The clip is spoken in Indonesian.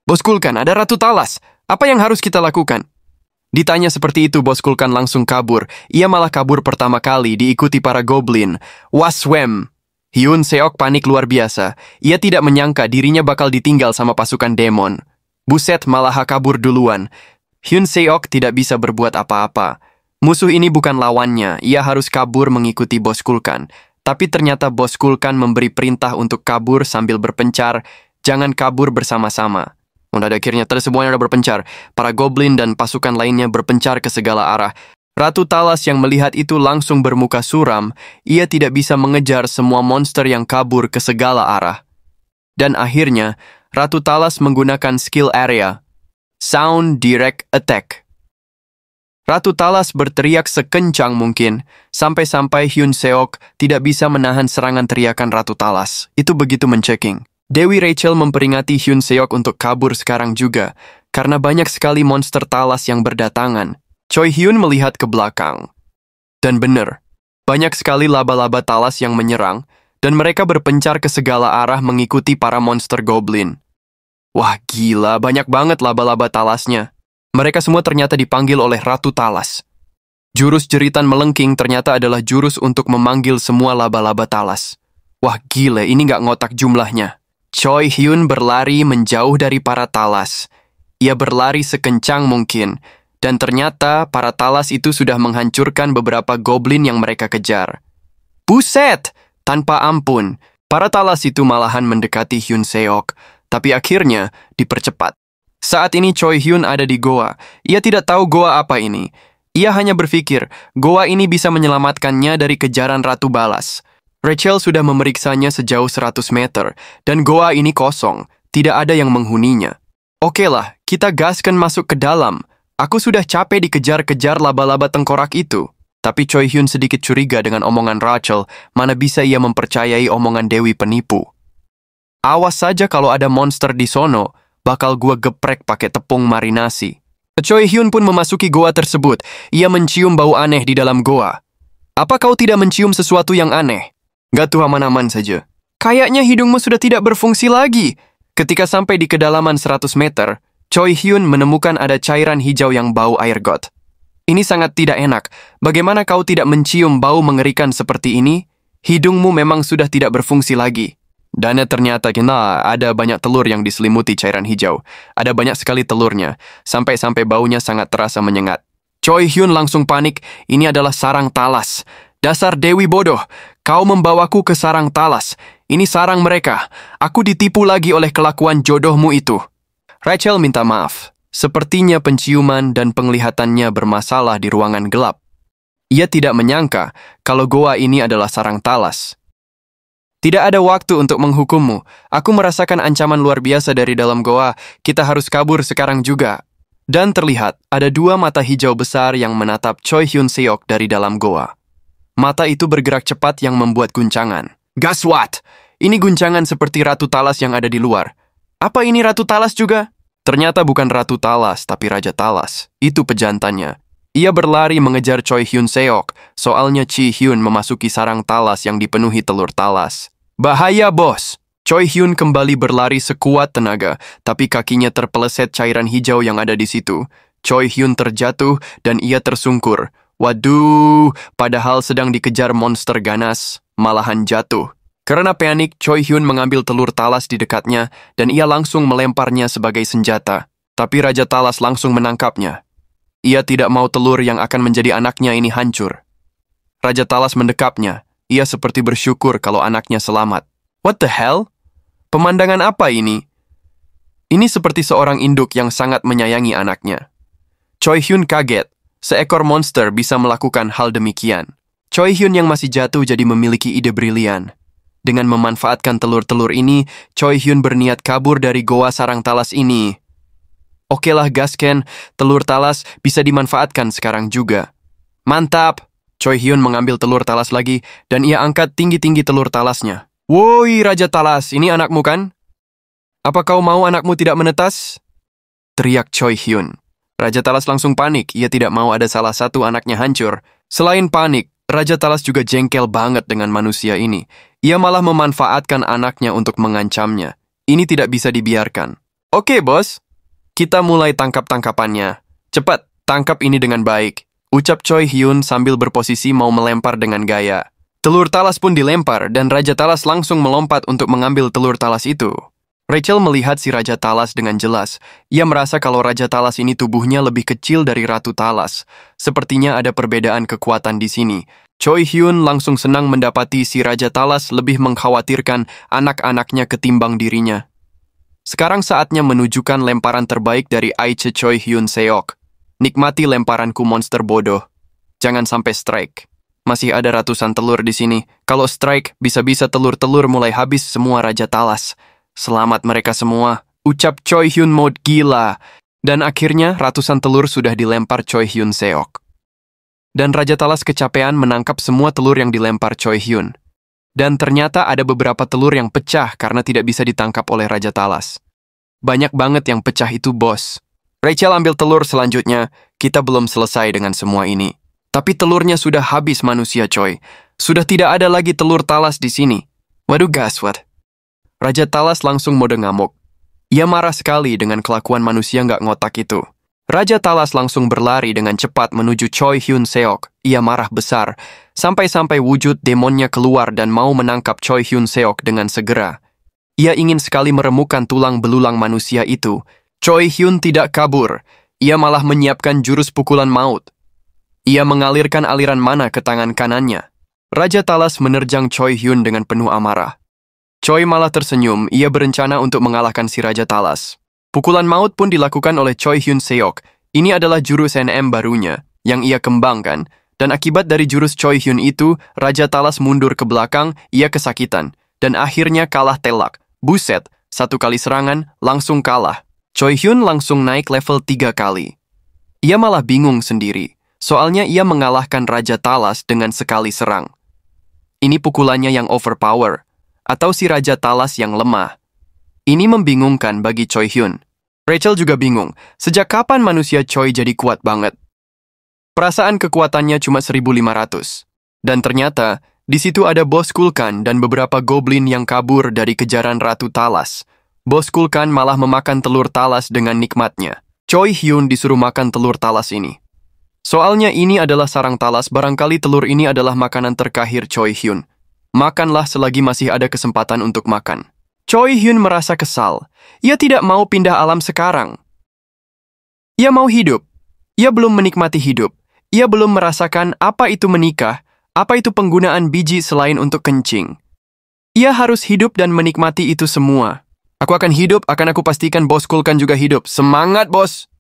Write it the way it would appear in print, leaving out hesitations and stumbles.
Bos Kulkan, ada Ratu Talas. Apa yang harus kita lakukan? Ditanya seperti itu, Bos Kulkan langsung kabur. Ia malah kabur pertama kali, diikuti para goblin. Waswem! Hyun Seok panik luar biasa. Ia tidak menyangka dirinya bakal ditinggal sama pasukan demon. Buset, malah kabur duluan. Hyun Seok tidak bisa berbuat apa-apa. Musuh ini bukan lawannya, ia harus kabur mengikuti Bos Kulkan. Tapi ternyata Bos Kulkan memberi perintah untuk kabur sambil berpencar. Jangan kabur bersama-sama. Pada akhirnya semuanya berpencar. Para goblin dan pasukan lainnya berpencar ke segala arah. Ratu Talas yang melihat itu langsung bermuka suram. Ia tidak bisa mengejar semua monster yang kabur ke segala arah. Dan akhirnya, Ratu Talas menggunakan skill area. Sound Direct Attack. Ratu Talas berteriak sekencang mungkin, sampai-sampai Hyun Seok tidak bisa menahan serangan teriakan Ratu Talas. Itu begitu menceking. Dewi Rachel memperingati Hyun Seok untuk kabur sekarang juga, karena banyak sekali monster talas yang berdatangan. Choi Hyun melihat ke belakang. Dan benar, banyak sekali laba-laba talas yang menyerang, dan mereka berpencar ke segala arah mengikuti para monster goblin. Wah gila, banyak banget laba-laba talasnya. Mereka semua ternyata dipanggil oleh Ratu Talas. Jurus jeritan melengking ternyata adalah jurus untuk memanggil semua laba-laba talas. Wah gila, ini nggak ngotak jumlahnya. Choi Hyun berlari menjauh dari para talas. Ia berlari sekencang mungkin, dan ternyata para talas itu sudah menghancurkan beberapa goblin yang mereka kejar. Buset! Tanpa ampun, para talas itu malahan mendekati Hyun Seok, tapi akhirnya dipercepat. Saat ini Choi Hyun ada di goa. Ia tidak tahu goa apa ini. Ia hanya berpikir, goa ini bisa menyelamatkannya dari kejaran Ratu Balas. Rachel sudah memeriksanya sejauh 100 meter, dan goa ini kosong, tidak ada yang menghuninya. Okelah, kita gaskan masuk ke dalam. Aku sudah capek dikejar-kejar laba-laba tengkorak itu. Tapi Choi Hyun sedikit curiga dengan omongan Rachel, mana bisa ia mempercayai omongan Dewi penipu. Awas saja kalau ada monster di sono, bakal gua geprek pakai tepung marinasi. Choi Hyun pun memasuki goa tersebut. Ia mencium bau aneh di dalam goa. Apa kau tidak mencium sesuatu yang aneh? Gak tuh aman-aman saja. Kayaknya hidungmu sudah tidak berfungsi lagi. Ketika sampai di kedalaman 100 meter, Choi Hyun menemukan ada cairan hijau yang bau air got. Ini sangat tidak enak. Bagaimana kau tidak mencium bau mengerikan seperti ini? Hidungmu memang sudah tidak berfungsi lagi. Dan ternyata ada banyak telur yang diselimuti cairan hijau. Ada banyak sekali telurnya, sampai-sampai baunya sangat terasa menyengat. Choi Hyun langsung panik, ini adalah sarang talas. Dasar Dewi bodoh, kau membawaku ke sarang talas. Ini sarang mereka. Aku ditipu lagi oleh kelakuan jodohmu itu. Rachel minta maaf. Sepertinya penciuman dan penglihatannya bermasalah di ruangan gelap. Ia tidak menyangka kalau goa ini adalah sarang talas. Tidak ada waktu untuk menghukummu. Aku merasakan ancaman luar biasa dari dalam goa. Kita harus kabur sekarang juga. Dan terlihat ada dua mata hijau besar yang menatap Choi Hyun Seok dari dalam goa. Mata itu bergerak cepat yang membuat guncangan. Gaswat! Ini guncangan seperti Ratu Talas yang ada di luar. Apa ini Ratu Talas juga? Ternyata bukan Ratu Talas, tapi Raja Talas. Itu pejantannya. Ia berlari mengejar Choi Hyun Seok, soalnya Chi Hyun memasuki sarang talas yang dipenuhi telur talas. Bahaya, bos! Choi Hyun kembali berlari sekuat tenaga, tapi kakinya terpeleset cairan hijau yang ada di situ. Choi Hyun terjatuh dan ia tersungkur. Waduh, padahal sedang dikejar monster ganas, malahan jatuh. Karena panik, Choi Hyun mengambil telur talas di dekatnya dan ia langsung melemparnya sebagai senjata. Tapi Raja Talas langsung menangkapnya. Ia tidak mau telur yang akan menjadi anaknya ini hancur. Raja Talas mendekapnya. Ia seperti bersyukur kalau anaknya selamat. What the hell? Pemandangan apa ini? Ini seperti seorang induk yang sangat menyayangi anaknya. Choi Hyun kaget. Seekor monster bisa melakukan hal demikian. Choi Hyun yang masih jatuh jadi memiliki ide brilian. Dengan memanfaatkan telur-telur ini, Choi Hyun berniat kabur dari goa sarang talas ini. Okelah gasken, telur talas bisa dimanfaatkan sekarang juga. Mantap! Choi Hyun mengambil telur talas lagi, dan ia angkat tinggi-tinggi telur talasnya. Woi, Raja Talas, ini anakmu kan? Apa kau mau anakmu tidak menetas? Teriak Choi Hyun. Raja Talas langsung panik, ia tidak mau ada salah satu anaknya hancur. Selain panik, Raja Talas juga jengkel banget dengan manusia ini. Ia malah memanfaatkan anaknya untuk mengancamnya. Ini tidak bisa dibiarkan. Oke, bos. Kita mulai tangkap-tangkapannya. Cepat, tangkap ini dengan baik. Ucap Choi Hyun sambil berposisi mau melempar dengan gaya. Telur talas pun dilempar dan Raja Talas langsung melompat untuk mengambil telur talas itu. Rachel melihat si Raja Talas dengan jelas. Ia merasa kalau Raja Talas ini tubuhnya lebih kecil dari Ratu Talas. Sepertinya ada perbedaan kekuatan di sini. Choi Hyun langsung senang mendapati si Raja Talas lebih mengkhawatirkan anak-anaknya ketimbang dirinya. Sekarang saatnya menunjukkan lemparan terbaik dari Aiche Choi Hyun Seok. Nikmati lemparanku monster bodoh. Jangan sampai strike. Masih ada ratusan telur di sini. Kalau strike, bisa-bisa telur-telur mulai habis semua Raja Talas. Selamat mereka semua. Ucap Choi Hyun mode gila. Dan akhirnya ratusan telur sudah dilempar Choi Hyun Seok. Dan Raja Talas kecapean menangkap semua telur yang dilempar Choi Hyun. Dan ternyata ada beberapa telur yang pecah karena tidak bisa ditangkap oleh Raja Talas. Banyak banget yang pecah itu, bos. Rachel ambil telur selanjutnya. Kita belum selesai dengan semua ini. Tapi telurnya sudah habis manusia, Choi. Sudah tidak ada lagi telur talas di sini. Waduh, gaswat. Raja Talas langsung mode ngamuk. Ia marah sekali dengan kelakuan manusia nggak ngotak itu. Raja Talas langsung berlari dengan cepat menuju Choi Hyun Seok. Ia marah besar, sampai-sampai wujud demonnya keluar dan mau menangkap Choi Hyun Seok dengan segera. Ia ingin sekali meremukan tulang belulang manusia itu. Choi Hyun tidak kabur. Ia malah menyiapkan jurus pukulan maut. Ia mengalirkan aliran mana ke tangan kanannya. Raja Talas menerjang Choi Hyun dengan penuh amarah. Choi malah tersenyum. Ia berencana untuk mengalahkan si Raja Talas. Pukulan maut pun dilakukan oleh Choi Hyun Seok. Ini adalah jurus NM barunya yang ia kembangkan. Dan akibat dari jurus Choi Hyun itu, Raja Talas mundur ke belakang, ia kesakitan. Dan akhirnya kalah telak. Buset, 1 kali serangan, langsung kalah. Choi Hyun langsung naik level 3 kali. Ia malah bingung sendiri. Soalnya ia mengalahkan Raja Talas dengan sekali serang. Ini pukulannya yang overpower. Atau si Raja Talas yang lemah. Ini membingungkan bagi Choi Hyun. Rachel juga bingung, sejak kapan manusia Choi jadi kuat banget? Perasaan kekuatannya cuma 1.500. Dan ternyata, di situ ada Bos Kulkan dan beberapa goblin yang kabur dari kejaran Ratu Talas. Bos Kulkan malah memakan telur talas dengan nikmatnya. Choi Hyun disuruh makan telur talas ini. Soalnya ini adalah sarang talas, barangkali telur ini adalah makanan terkahir Choi Hyun. Makanlah selagi masih ada kesempatan untuk makan. Choi Hyun merasa kesal. Ia tidak mau pindah alam sekarang. Ia mau hidup. Ia belum menikmati hidup. Ia belum merasakan apa itu menikah, apa itu penggunaan biji selain untuk kencing. Ia harus hidup dan menikmati itu semua. Aku akan hidup, akan aku pastikan Bos Kulkan juga hidup. Semangat, bos!